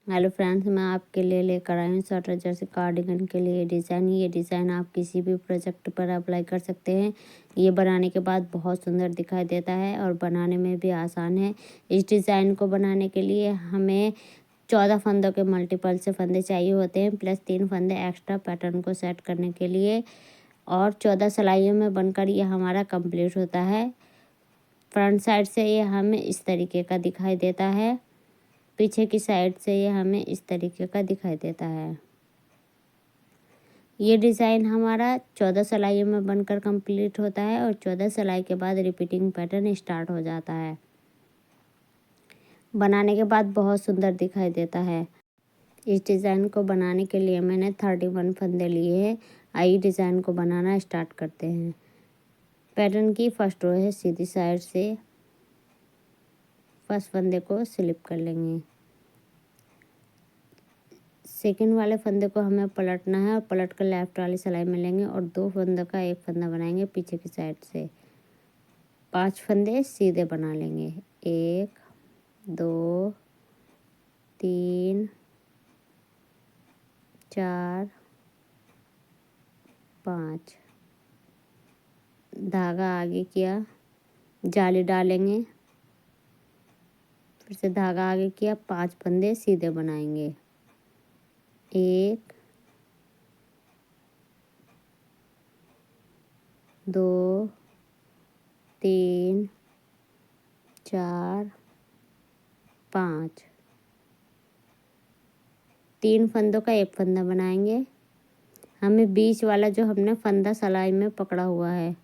Hello friends, मैं आपके लिए लेकर आई हूँ स्वेटर जर्सी कार्डिगन के लिए डिज़ाइन। ये डिज़ाइन आप किसी भी प्रोजेक्ट पर अप्लाई कर सकते हैं। ये बनाने के बाद बहुत सुंदर दिखाई देता है और बनाने में भी आसान है। इस डिज़ाइन को बनाने के लिए हमें 14 फंदों के मल्टीपल से फंदे चाहिए होते हैं, प्लस 3 फंदे एक्स्ट्रा पैटर्न को सेट करने के लिए, और 14 सिलाइयों में बनकर ये हमारा कंप्लीट होता है। फ्रंट साइड से ये हमें इस तरीके का दिखाई देता है, पीछे की साइड से ये हमें इस तरीके का दिखाई देता है। ये डिज़ाइन हमारा 14 सिलाइयों में बनकर कंप्लीट होता है और 14 सिलाई के बाद रिपीटिंग पैटर्न स्टार्ट हो जाता है। बनाने के बाद बहुत सुंदर दिखाई देता है। इस डिज़ाइन को बनाने के लिए मैंने 31 फंदे लिए हैं। आइए डिज़ाइन को बनाना स्टार्ट करते हैं। पैटर्न की फर्स्ट रो है, सीधी साइड से फर्स्ट फंदे को स्लिप कर लेंगे। सेकंड वाले फंदे को हमें पलटना है और पलट कर लेफ्ट वाली सिलाई में लेंगे और 2 फंदों का एक फंदा बनाएंगे पीछे की साइड से। 5 फंदे सीधे बना लेंगे। 1 2 3 4 5। धागा आगे किया, जाली डालेंगे, फिर से धागा आगे किया, 5 फंदे सीधे बनाएंगे। 1 2 3 4 5। 3 फंदों का एक फंदा बनाएंगे। हमें बीच वाला जो हमने फंदा सिलाई में पकड़ा हुआ है,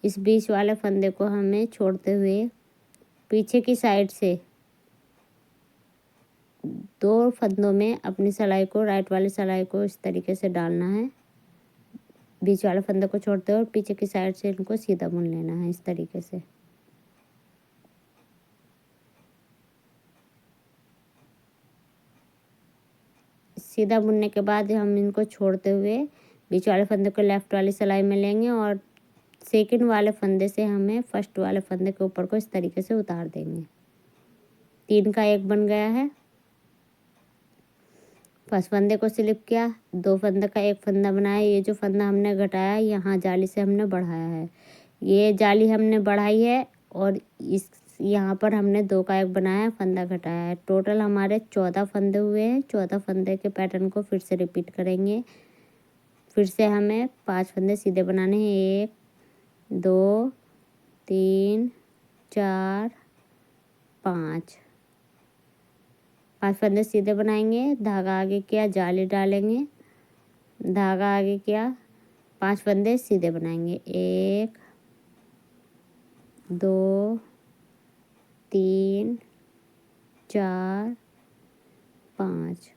इस बीच वाले फंदे को हमें छोड़ते हुए पीछे की साइड से 2 फंदों में अपनी सिलाई को, राइट वाली सिलाई को इस तरीके से डालना है। बीच वाले फंदे को छोड़ते हुए और पीछे की साइड से इनको सीधा बुन लेना है इस तरीके से। सीधा बुनने के बाद हम इनको छोड़ते हुए बीच वाले फंदे को लेफ्ट वाली सिलाई में लेंगे और सेकंड वाले फंदे से हमें फर्स्ट वाले फंदे के ऊपर को इस तरीके से उतार देंगे। 3 का एक बन गया है। फर्स्ट फंदे को स्लिप किया, 2 फंदे का एक फंदा बनाया। ये जो फंदा हमने घटाया यहाँ जाली से हमने बढ़ाया है, ये जाली हमने बढ़ाई है और इस यहाँ पर हमने 2 का एक बनाया, फंदा घटाया है। टोटल हमारे 14 फंदे हुए हैं। 14 फंदे के पैटर्न को फिर से रिपीट करेंगे। फिर से हमें 5 फंदे सीधे बनाने हैं। 1 2 3 4 5। 5 फंदे सीधे बनाएंगे, धागा आगे किया, जाली डालेंगे, धागा आगे किया, 5 फंदे सीधे बनाएंगे। 1 2 3 4 5।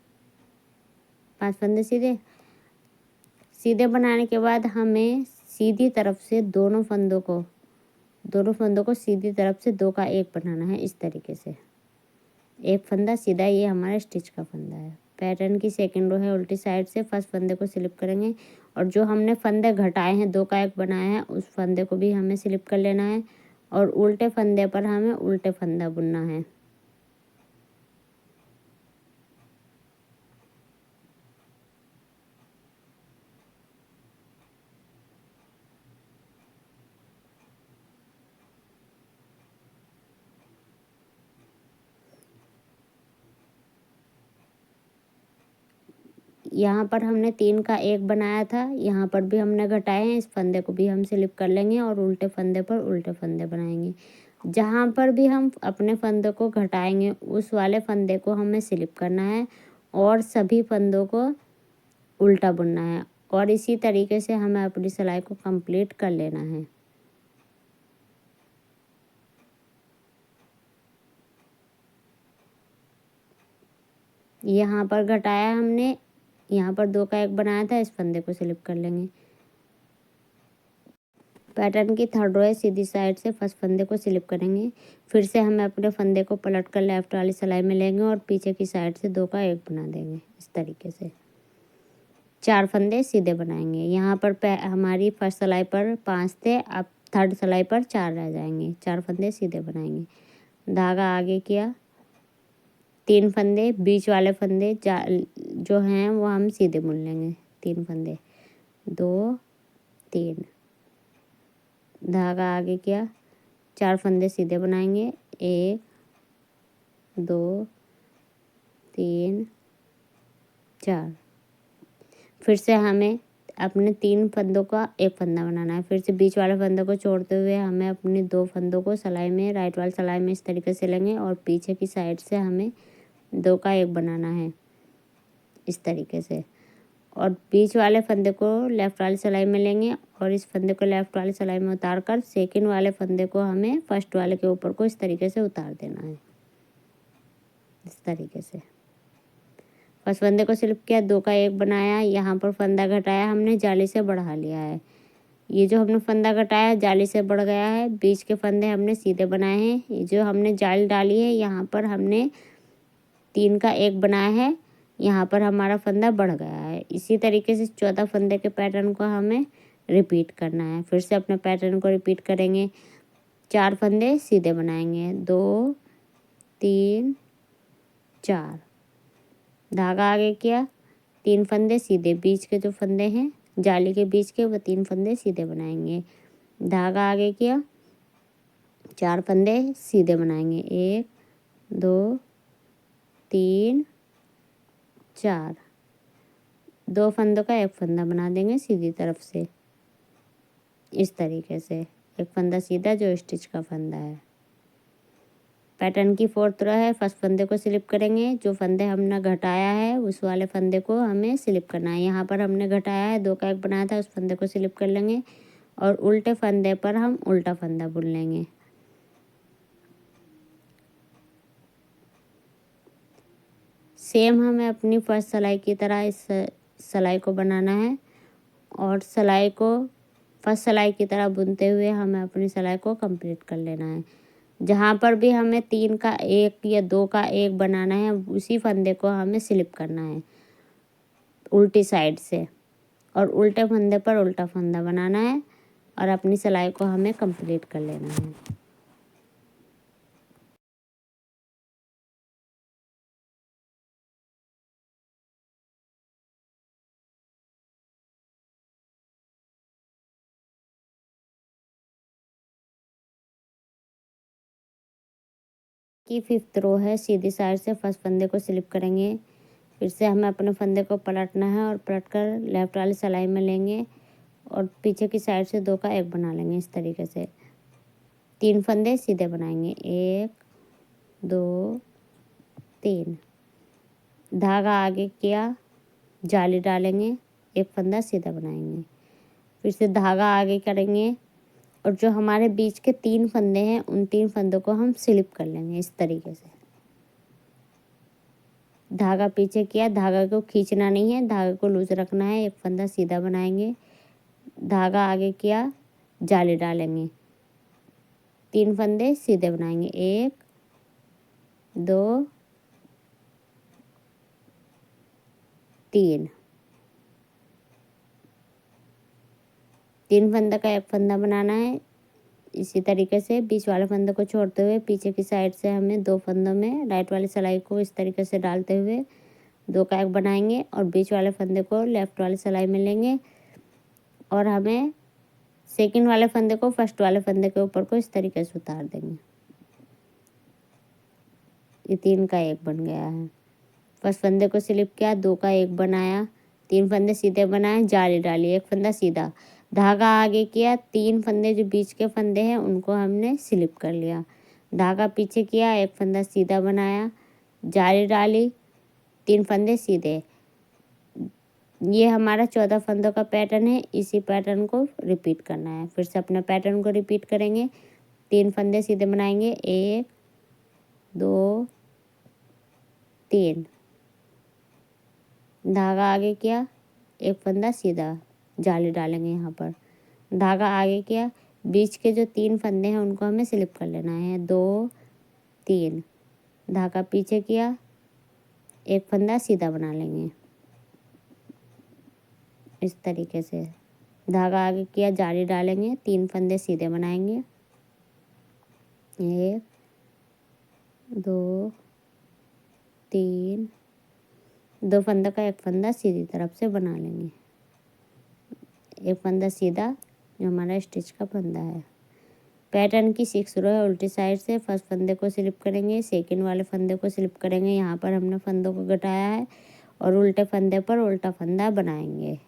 5 फंदे सीधे सीधे बनाने के बाद हमें सीधी तरफ से दोनों फंदों को सीधी तरफ से 2 का एक बनाना है इस तरीके से। एक फंदा सीधा, ये हमारा स्टिच का फंदा है। पैटर्न की सेकंड रो है, उल्टी साइड से फर्स्ट फंदे को स्लिप करेंगे और जो हमने फंदे घटाए हैं, 2 का एक बनाया है, उस फंदे को भी हमें स्लिप कर लेना है और उल्टे फंदे पर हमें उल्टे फंदा बुनना है। यहाँ पर हमने 3 का एक बनाया था, यहाँ पर भी हमने घटाए हैं, इस फंदे को भी हम स्लिप कर लेंगे और उल्टे फंदे पर उल्टे फंदे बनाएंगे। जहाँ पर भी हम अपने फंदे को घटाएंगे उस वाले फंदे को हमें स्लिप करना है और सभी फंदों को उल्टा बुनना है और इसी तरीके से हमें अपनी सिलाई को कंप्लीट कर लेना है। यहाँ पर घटाया हमने, यहाँ पर 2 का एक बनाया था, इस फंदे को स्लिप कर लेंगे। पैटर्न की थर्ड रो है, सीधी साइड से फर्स्ट फंदे को स्लिप करेंगे। फिर से हमें अपने फंदे को पलट कर लेफ्ट वाली सिलाई में लेंगे और पीछे की साइड से 2 का एक बना देंगे इस तरीके से। 4 फंदे सीधे बनाएंगे। यहाँ पर हमारी फर्स्ट सिलाई पर 5 थे, अब थर्ड सिलाई पर 4 रह जाएंगे। 4 फंदे सीधे बनाएंगे, धागा आगे किया, 3 फंदे, बीच वाले फंदे जो हैं वो हम सीधे बुन लेंगे। 3 फंदे, 2 3, धागा आगे किया, 4 फंदे सीधे बनाएंगे, 1 2 3 4। फिर से हमें अपने 3 फंदों का एक फंदा बनाना है। फिर से बीच वाले फंदे को छोड़ते हुए हमें अपने 2 फंदों को सिलाई में, राइट वाली सिलाई में इस तरीके से लेंगे और पीछे की साइड से हमें 2 का एक बनाना है इस तरीके से। और बीच वाले फंदे को लेफ़्ट वाली सिलाई में लेंगे और इस फंदे को लेफ़्ट वाली सिलाई में उतार कर सेकेंड वाले फंदे को हमें फर्स्ट वाले के ऊपर को इस तरीके से उतार देना है, इस तरीके से। फर्स्ट फंदे को स्लिप किया, 2 का एक बनाया, यहाँ पर फंदा घटाया, हमने जाली से बढ़ा लिया है। ये जो हमने फंदा घटाया जाली से बढ़ गया है, बीच के फंदे हमने सीधे बनाए हैं। ये जो हमने जाली डाली है यहाँ पर हमने 3 का एक बनाया है, यहाँ पर हमारा फंदा बढ़ गया है। इसी तरीके से 14 फंदे के पैटर्न को हमें रिपीट करना है। फिर से अपने पैटर्न को रिपीट करेंगे। 4 फंदे सीधे बनाएंगे, 2 3 4, धागा आगे किया, 3 फंदे सीधे, बीच के जो फंदे हैं जाली के बीच के वो 3 फंदे सीधे बनाएंगे, धागा आगे किया, 4 फंदे सीधे बनाएंगे, 1 2 3 4, 2 फंदों का एक फंदा बना देंगे सीधी तरफ से इस तरीके से। एक फंदा सीधा जो स्टिच का फंदा है। पैटर्न की 4th रो है। फर्स्ट फंदे को स्लिप करेंगे, जो फंदे हमने घटाया है उस वाले फंदे को हमें स्लिप करना है। यहाँ पर हमने घटाया है, 2 का एक बनाया था, उस फंदे को स्लिप कर लेंगे और उल्टे फंदे पर हम उल्टा फंदा बुन लेंगे। सेम हमें अपनी फर्स्ट सिलाई की तरह इस सिलाई को बनाना है और सिलाई को फर्स्ट सिलाई की तरह बुनते हुए हमें अपनी सिलाई को कंप्लीट कर लेना है। जहाँ पर भी हमें 3 का एक या 2 का एक बनाना है उसी फंदे को हमें स्लिप करना है उल्टी साइड से और उल्टे फंदे पर उल्टा फंदा बनाना है और अपनी सिलाई को हमें कंप्लीट कर लेना है। की 5th रो है। सीधी साइड से फर्स्ट फंदे को स्लिप करेंगे। फिर से हमें अपने फंदे को पलटना है और पलट कर लेफ्ट वाली सिलाई में लेंगे और पीछे की साइड से 2 का एक बना लेंगे इस तरीके से। 3 फंदे सीधे बनाएंगे, 1 2 3, धागा आगे किया, जाली डालेंगे, एक फंदा सीधा बनाएंगे, फिर से धागा आगे करेंगे और जो हमारे बीच के 3 फंदे हैं उन 3 फंदों को हम स्लिप कर लेंगे इस तरीके से। धागा पीछे किया, धागा को खींचना नहीं है, धागे को लूज रखना है, एक फंदा सीधा बनाएंगे, धागा आगे किया, जाली डालेंगे, 3 फंदे सीधे बनाएंगे, 1 2 3, 3 फंदा का एक फंदा बनाना है। इसी तरीके से बीच वाले फंदे को छोड़ते हुए पीछे की साइड से हमें 2 फंदों में राइट वाली सिलाई को इस तरीके से डालते हुए 2 का एक बनाएंगे और बीच वाले फंदे को लेफ्ट वाली सिलाई में लेंगे और हमें सेकंड वाले फंदे को फर्स्ट वाले फंदे के ऊपर को इस तरीके से उतार देंगे। ये 3 का एक बन गया है। फर्स्ट फंदे को स्लिप किया, 2 का एक बनाया, 3 फंदे सीधे बनाए, जाली डाली, एक फंदा सीधा, धागा आगे किया, 3 फंदे जो बीच के फंदे हैं उनको हमने स्लिप कर लिया, धागा पीछे किया, एक फंदा सीधा बनाया, जाली डाली, 3 फंदे सीधे। ये हमारा 14 फंदों का पैटर्न है। इसी पैटर्न को रिपीट करना है। फिर से अपने पैटर्न को रिपीट करेंगे। 3 फंदे सीधे बनाएंगे, 1 2 3, धागा आगे किया, एक फंदा सीधा, जाली डालेंगे यहाँ पर, धागा आगे किया, बीच के जो 3 फंदे हैं उनको हमें स्लिप कर लेना है, 2 3, धागा पीछे किया, एक फंदा सीधा बना लेंगे इस तरीके से, धागा आगे किया, जाली डालेंगे, 3 फंदे सीधे बनाएंगे, 1 2 3, 2 फंदे का एक फंदा सीधी तरफ से बना लेंगे। एक फंदा सीधा जो हमारा स्टिच का फंदा है। पैटर्न की 6 रो है, उल्टी साइड से फर्स्ट फंदे को स्लिप करेंगे, सेकंड वाले फंदे को स्लिप करेंगे। यहाँ पर हमने फंदों को घटाया है और उल्टे फंदे पर उल्टा फंदा बनाएंगे।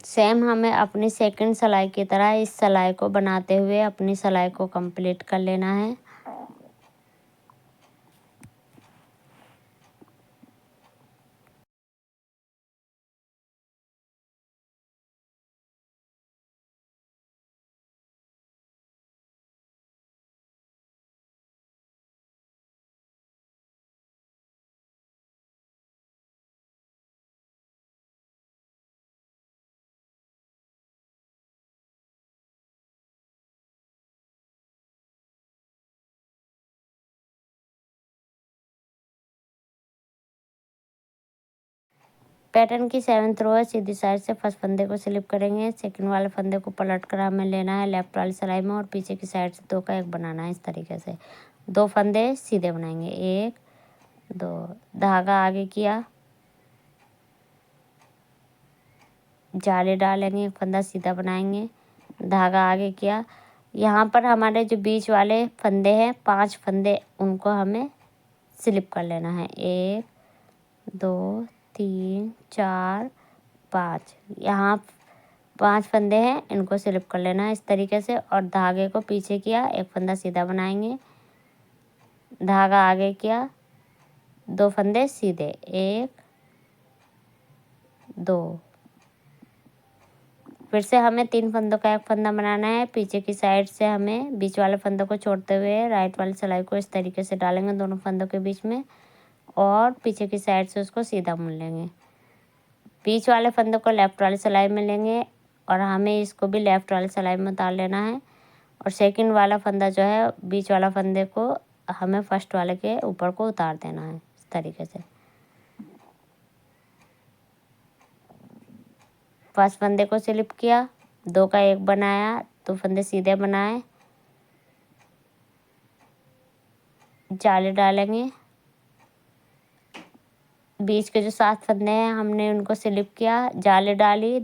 सेम हमें अपनी सेकंड सिलाई की तरह इस सिलाई को बनाते हुए अपनी सिलाई को कंप्लीट कर लेना है। पैटर्न की 7th रो है, सीधी साइड से फर्स्ट फंदे को स्लिप करेंगे, सेकंड वाले फंदे को पलट कर हमें लेना है लेफ्ट वाली सिलाई में और पीछे की साइड से 2 का 1 बनाना है। इस तरीके से 2 फंदे सीधे बनाएंगे, 1 2, धागा आगे किया, जाली डालेंगे, एक फंदा सीधा बनाएंगे, धागा आगे किया। यहाँ पर हमारे जो बीच वाले फंदे हैं 5 फंदे, उनको हमें स्लिप कर लेना है। 1 2 3 4 5, यहाँ 5 फंदे हैं, इनको स्लिप कर लेना है इस तरीके से और धागे को पीछे किया, एक फंदा सीधा बनाएंगे, धागा आगे किया, 2 फंदे सीधे, 1 2। फिर से हमें 3 फंदों का एक फंदा बनाना है। पीछे की साइड से हमें बीच वाले फंदों को छोड़ते हुए राइट वाली सिलाई को इस तरीके से डालेंगे दोनों फंदों के बीच में और पीछे की साइड से उसको सीधा मुड़ लेंगे। बीच वाले फंदों को लेफ्ट वाली सिलाई में लेंगे और हमें इसको भी लेफ्ट वाली सिलाई में उतार लेना है और सेकंड वाला फंदा जो है बीच वाला फंदे को हमें फर्स्ट वाले के ऊपर को उतार देना है इस तरीके से। फर्स्ट फंदे को स्लिप किया, 2 का 1 बनाया, 2 फंदे सीधे बनाए, जाली डालेंगे, बीच के जो 7 फंदे हैं हमने उनको स्लिप किया, जाली डाली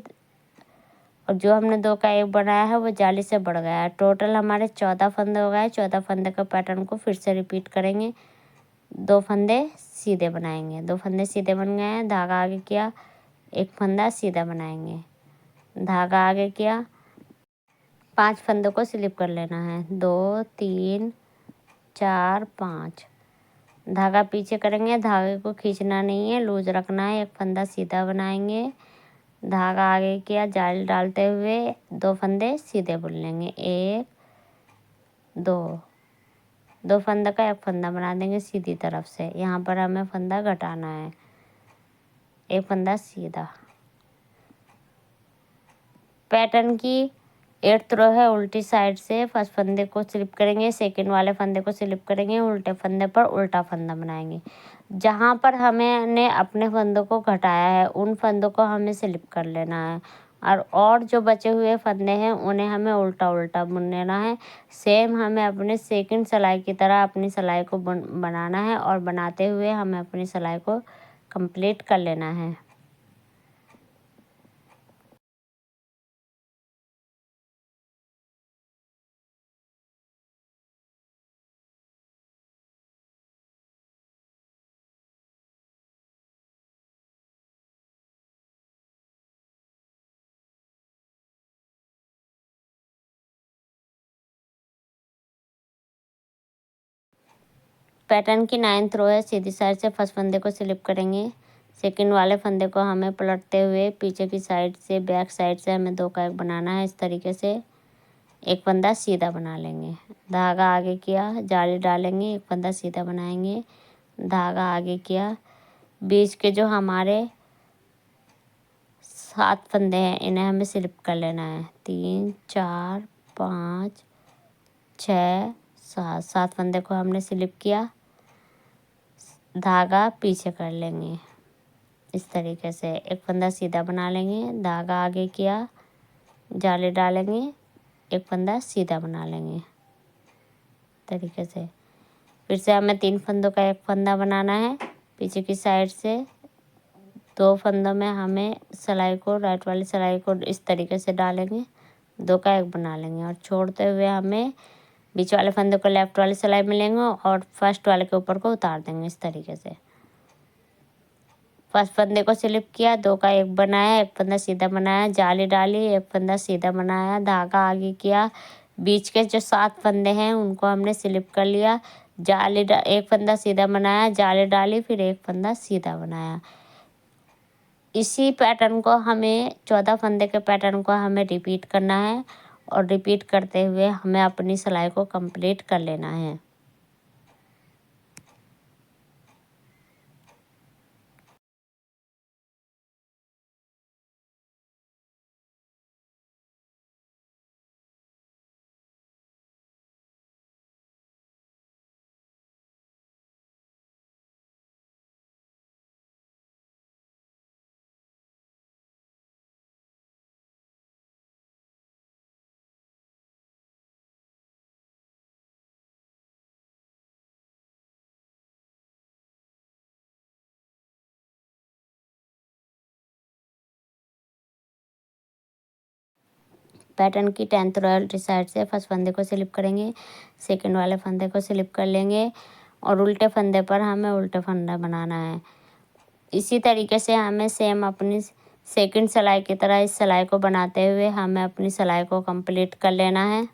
और जो हमने 2 का 1 बनाया है वो जाली से बढ़ गया है। टोटल हमारे 14 फंदे हो गए। 14 फंदे का पैटर्न को फिर से रिपीट करेंगे। 2 फंदे सीधे बनाएंगे, 2 फंदे सीधे बन गए हैं, धागा आगे किया, एक फंदा सीधा बनाएंगे, धागा आगे किया, 5 फंदों को स्लिप कर लेना है, 2 3 4 5, धागा पीछे करेंगे, धागे को खींचना नहीं है, लूज रखना है, एक फंदा सीधा बनाएंगे, धागा आगे किया, जाली डालते हुए 2 फंदे सीधे बुन लेंगे, 1 2, 2 फंदे का एक फंदा बना देंगे सीधी तरफ से। यहाँ पर हमें फंदा घटाना है, एक फंदा सीधा। पैटर्न की 8th रो है, उल्टी साइड से फर्स्ट फंदे को स्लिप करेंगे, सेकंड वाले फंदे को स्लिप करेंगे, उल्टे फंदे पर उल्टा फंदा बनाएंगे। जहाँ पर हमने अपने फंदों को घटाया है उन फंदों को हमें स्लिप कर लेना है और जो बचे हुए फंदे हैं उन्हें हमें उल्टा उल्टा बुन लेना है। सेम हमें अपने सेकंड सिलाई की तरह अपनी सिलाई को बनाना है और बनाते हुए हमें अपनी सिलाई को कंप्लीट कर लेना है। पैटर्न की 9th रो है, सीधी साइड से फर्स्ट फंदे को स्लिप करेंगे, सेकंड वाले फंदे को हमें पलटते हुए पीछे की साइड से बैक साइड से हमें 2 का 1 बनाना है। इस तरीके से एक फंदा सीधा बना लेंगे, धागा आगे किया, जाली डालेंगे, एक फंदा सीधा बनाएंगे, धागा आगे किया, बीच के जो हमारे 7 फंदे हैं इन्हें हमें स्लिप कर लेना है, 3 4 5 6 7, 7 फंदे को हमने स्लिप किया, धागा पीछे कर लेंगे इस तरीके से, एक फंदा सीधा बना लेंगे, धागा आगे किया, जाली डालेंगे, एक फंदा सीधा बना लेंगे तरीके से। फिर से हमें 3 फंदों का एक फंदा बनाना है। पीछे की साइड से 2 फंदों में हमें सिलाई को, राइट वाली सिलाई को इस तरीके से डालेंगे, 2 का एक बना लेंगे और छोड़ते हुए हमें बीच वाले फंदे को लेफ्ट वाली सिलाई में लेंगे और फर्स्ट वाले के ऊपर को उतार देंगे इस तरीके से। फर्स्ट फंदे को स्लिप किया, 2 का एक बनाया, एक फंदा सीधा बनाया, जाली डाली, एक फंदा सीधा बनाया, धागा आगे किया, बीच के जो 7 फंदे हैं उनको हमने स्लिप कर लिया, एक फंदा सीधा बनाया, जाली डाली, फिर एक फंदा सीधा बनाया। इसी पैटर्न को हमें 14 फंदे के पैटर्न को हमें रिपीट करना है और रिपीट करते हुए हमें अपनी सिलाई को कंप्लीट कर लेना है। पैटर्न की 10th रॉयल्टी साइड से फर्स्ट फंदे को स्लिप करेंगे, सेकंड वाले फंदे को स्लिप कर लेंगे और उल्टे फंदे पर हमें उल्टा फंदा बनाना है। इसी तरीके से हमें सेम अपनी सेकंड सिलाई की तरह इस सिलाई को बनाते हुए हमें अपनी सिलाई को कंप्लीट कर लेना है।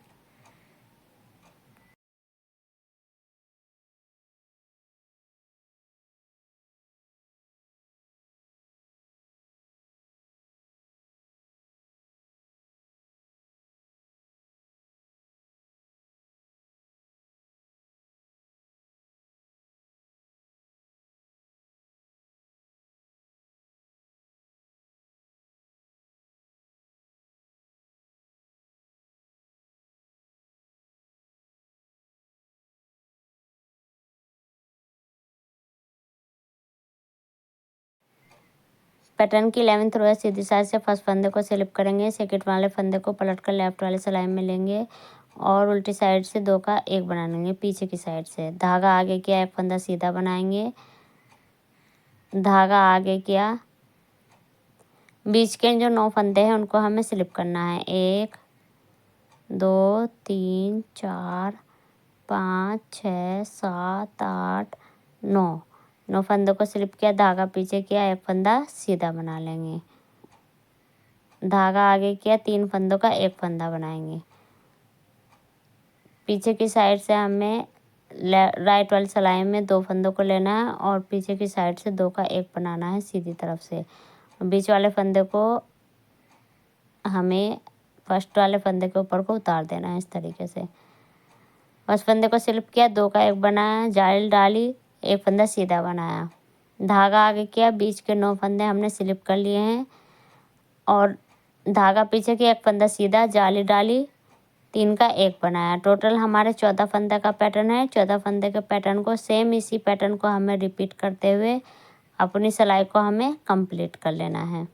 पैटर्न की 11th रो है, सीधी साइड से फर्स्ट फंदे को स्लिप करेंगे, सेकंड वाले फंदे को पलट कर लेफ्ट वाले सिलाई में लेंगे और उल्टी साइड से 2 का एक बना लेंगे। पीछे की साइड से धागा आगे किया, एक फंदा सीधा बनाएंगे, धागा आगे किया, बीच के जो 9 फंदे हैं उनको हमें स्लिप करना है। 1 2 3 4 5 6 7 8 9 फंदों को स्लिप किया, धागा पीछे किया, एक फंदा सीधा बना लेंगे, धागा आगे किया, 3 फंदों का एक फंदा बनाएंगे। पीछे की साइड से हमें राइट वाली सिलाई में 2 फंदों को लेना है और पीछे की साइड से 2 का एक बनाना है सीधी तरफ से। बीच वाले फंदे को हमें फर्स्ट वाले फंदे के ऊपर को उतार देना है इस तरीके से। फर्स्ट फंदे को स्लिप किया, 2 का एक बनाया, जाली डाली, एक फंदा सीधा बनाया, धागा आगे किया, बीच के 9 फंदे हमने स्लिप कर लिए हैं और धागा पीछे किया, एक फंदा सीधा, जाली डाली, 3 का एक बनाया। टोटल हमारे 14 फंदे का पैटर्न है। 14 फंदे के पैटर्न को सेम इसी पैटर्न को हमें रिपीट करते हुए अपनी सिलाई को हमें कंप्लीट कर लेना है।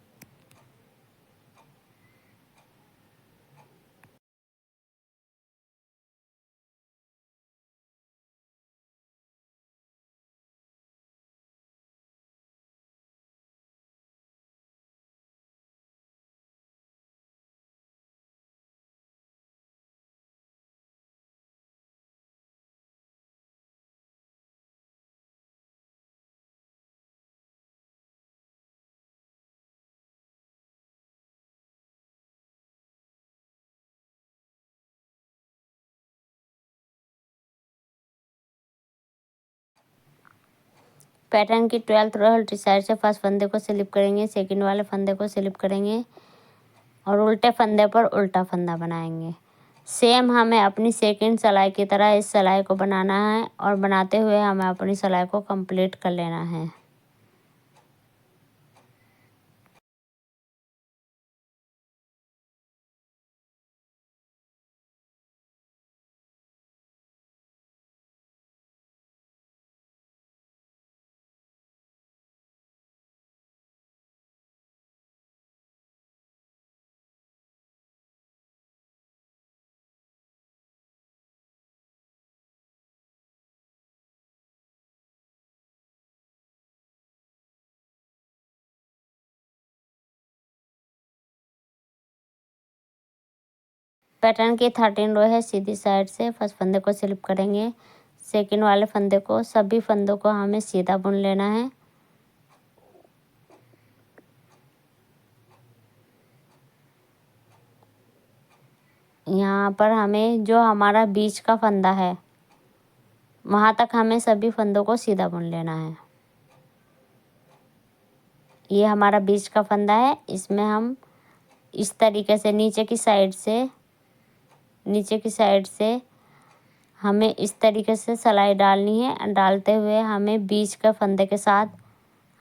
पैटर्न की 12th रो उल्टी साइड से फर्स्ट फंदे को स्लिप करेंगे, सेकंड वाले फंदे को स्लिप करेंगे और उल्टे फंदे पर उल्टा फंदा बनाएंगे। सेम हमें अपनी सेकंड सिलाई की तरह इस सिलाई को बनाना है और बनाते हुए हमें अपनी सिलाई को कंप्लीट कर लेना है। पैटर्न की 13 रो है, सीधी साइड से फर्स्ट फंदे को स्लिप करेंगे, सेकंड वाले फंदे को, सभी फंदों को हमें सीधा बुन लेना है। यहाँ पर हमें जो हमारा बीच का फंदा है वहाँ तक हमें सभी फंदों को सीधा बुन लेना है। ये हमारा बीच का फंदा है, इसमें हम इस तरीके से नीचे की साइड से हमें इस तरीके से सिलाई डालनी है। डालते हुए हमें बीच के फंदे के साथ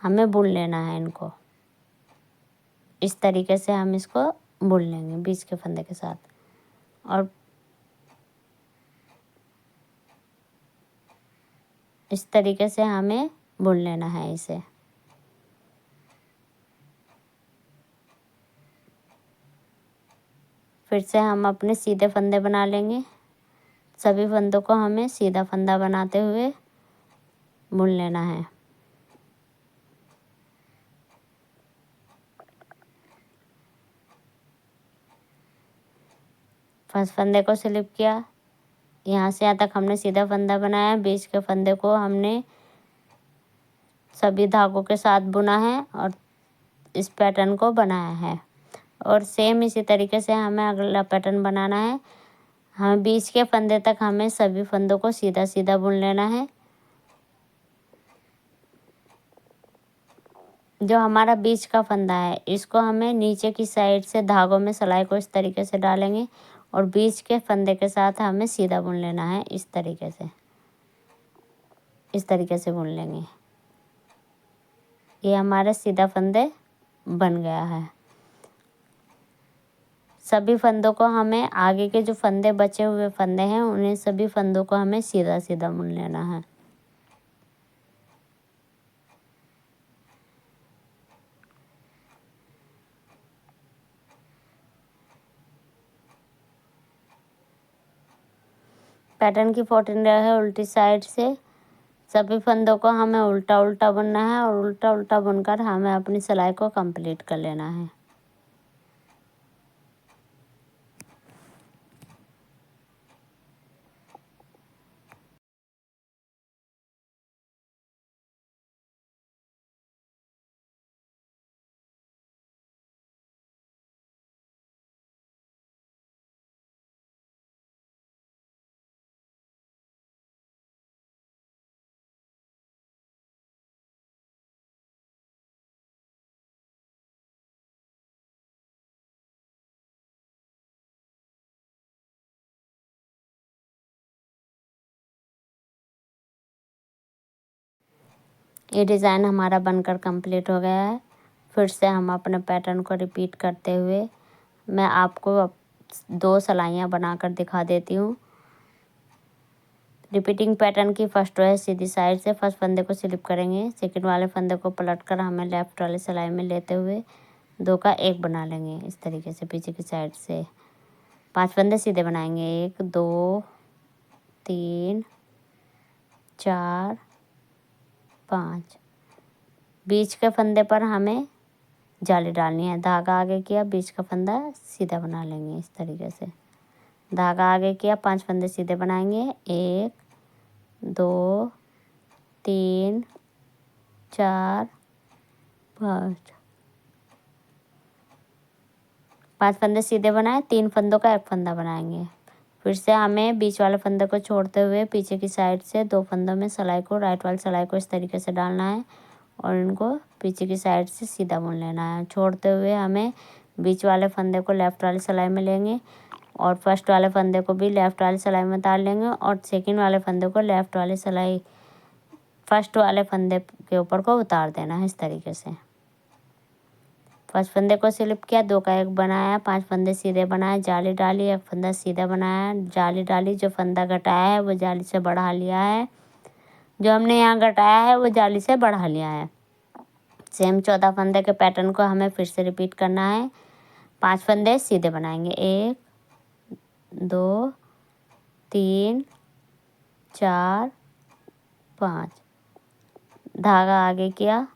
हमें बुन लेना है इनको। इस तरीके से हम इसको बुन लेंगे बीच के फंदे के साथ, और इस तरीके से हमें बुन लेना है इसे। फिर से हम अपने सीधे फंदे बना लेंगे। सभी फंदों को हमें सीधा फंदा बनाते हुए बुन लेना है। फर्स्ट फंदे को स्लिप किया, यहाँ से यहाँ तक हमने सीधा फंदा बनाया। बीच के फंदे को हमने सभी धागों के साथ बुना है और इस पैटर्न को बनाया है। और सेम इसी तरीके से हमें अगला पैटर्न बनाना है। हमें बीच के फंदे तक हमें सभी फंदों को सीधा सीधा बुन लेना है। जो हमारा बीच का फंदा है इसको हमें नीचे की साइड से धागों में सिलाई को इस तरीके से डालेंगे और बीच के फंदे के साथ हमें सीधा बुन लेना है। इस तरीके से बुन लेंगे। ये हमारे सीधा फंदे बन गया है। सभी फंदों को हमें आगे के जो फंदे बचे हुए फंदे हैं उन्हें सभी फंदों को हमें सीधा सीधा बुन लेना है। पैटर्न की 14 रो है, उल्टी साइड से सभी फंदों को हमें उल्टा उल्टा बुनना है और उल्टा उल्टा बुनकर हमें अपनी सिलाई को कंप्लीट कर लेना है। ये डिज़ाइन हमारा बनकर कंप्लीट हो गया है। फिर से हम अपने पैटर्न को रिपीट करते हुए मैं आपको 2 सिलाइयाँ बनाकर दिखा देती हूँ। रिपीटिंग पैटर्न की फर्स्ट रो है, सीधी साइड से फर्स्ट फंदे को स्लिप करेंगे, सेकंड वाले फंदे को पलटकर हमें लेफ्ट वाले सिलाई में लेते हुए 2 का 1 बना लेंगे। इस तरीके से पीछे की साइड से 5 फंदे सीधे बनाएंगे। 1 2 3 4 5। बीच के फंदे पर हमें जाली डालनी है। धागा आगे किया, बीच का फंदा सीधा बना लेंगे। इस तरीके से धागा आगे किया, 5 फंदे सीधे बनाएंगे। 1 2 3 4 5। 5 फंदे सीधे बनाए, 3 फंदों का 1 फंदा बनाएंगे। फिर से हमें बीच वाले फंदे को छोड़ते हुए पीछे की साइड से 2 फंदों में सिलाई को, राइट वाली सिलाई को इस तरीके से डालना है और इनको पीछे की साइड से सीधा बुन लेना है। छोड़ते हुए हमें बीच वाले फंदे को लेफ्ट वाली सिलाई में लेंगे और फर्स्ट वाले फंदे को भी लेफ्ट वाली सिलाई में डाल लेंगे और सेकंड वाले फंदे को लेफ्ट वाली सिलाई फर्स्ट वाले फंदे के ऊपर को उतार देना है। इस तरीके से फर्स्ट फंदे को स्लिप किया, 2 का 1 बनाया, 5 फंदे सीधे बनाए, जाली डाली, 1 फंदा सीधा बनाया, जाली डाली। जो फंदा घटाया है वो जाली से बढ़ा लिया है, जो हमने यहाँ घटाया है वो जाली से बढ़ा लिया है। सेम 14 फंदे के पैटर्न को हमें फिर से रिपीट करना है। 5 फंदे सीधे बनाएंगे। 1 2 3 4 5। धागा आगे किया,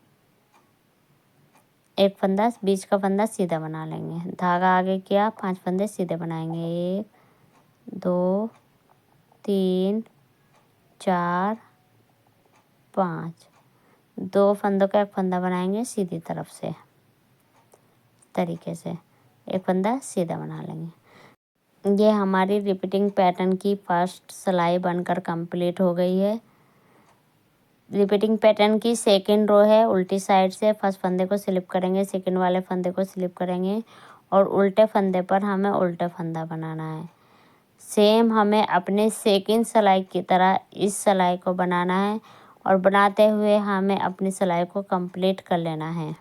1 फंदा बीच का फंदा सीधा बना लेंगे। धागा आगे किया, 5 फंदे सीधे बनाएंगे। 1 2 3 4 5। 2 फंदों का एक फंदा बनाएंगे सीधी तरफ से तरीके से, एक फंदा सीधा बना लेंगे। ये हमारी रिपीटिंग पैटर्न की फर्स्ट सिलाई बनकर कंप्लीट हो गई है। रिपीटिंग पैटर्न की सेकंड रो है, उल्टी साइड से फर्स्ट फंदे को स्लिप करेंगे, सेकंड वाले फंदे को स्लिप करेंगे और उल्टे फंदे पर हमें उल्टा फंदा बनाना है। सेम हमें अपने सेकंड सिलाई की तरह इस सिलाई को बनाना है और बनाते हुए हमें अपनी सिलाई को कंप्लीट कर लेना है।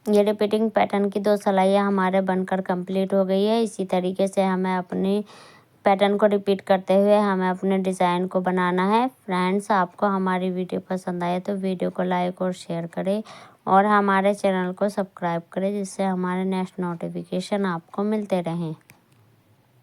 ये रिपीटिंग पैटर्न की 2 सिलाइयाँ हमारे बनकर कंप्लीट हो गई है। इसी तरीके से हमें अपने पैटर्न को रिपीट करते हुए हमें अपने डिज़ाइन को बनाना है। फ्रेंड्स, आपको हमारी वीडियो पसंद आए तो वीडियो को लाइक और शेयर करें और हमारे चैनल को सब्सक्राइब करें, जिससे हमारे नेक्स्ट नोटिफिकेशन आपको मिलते रहें।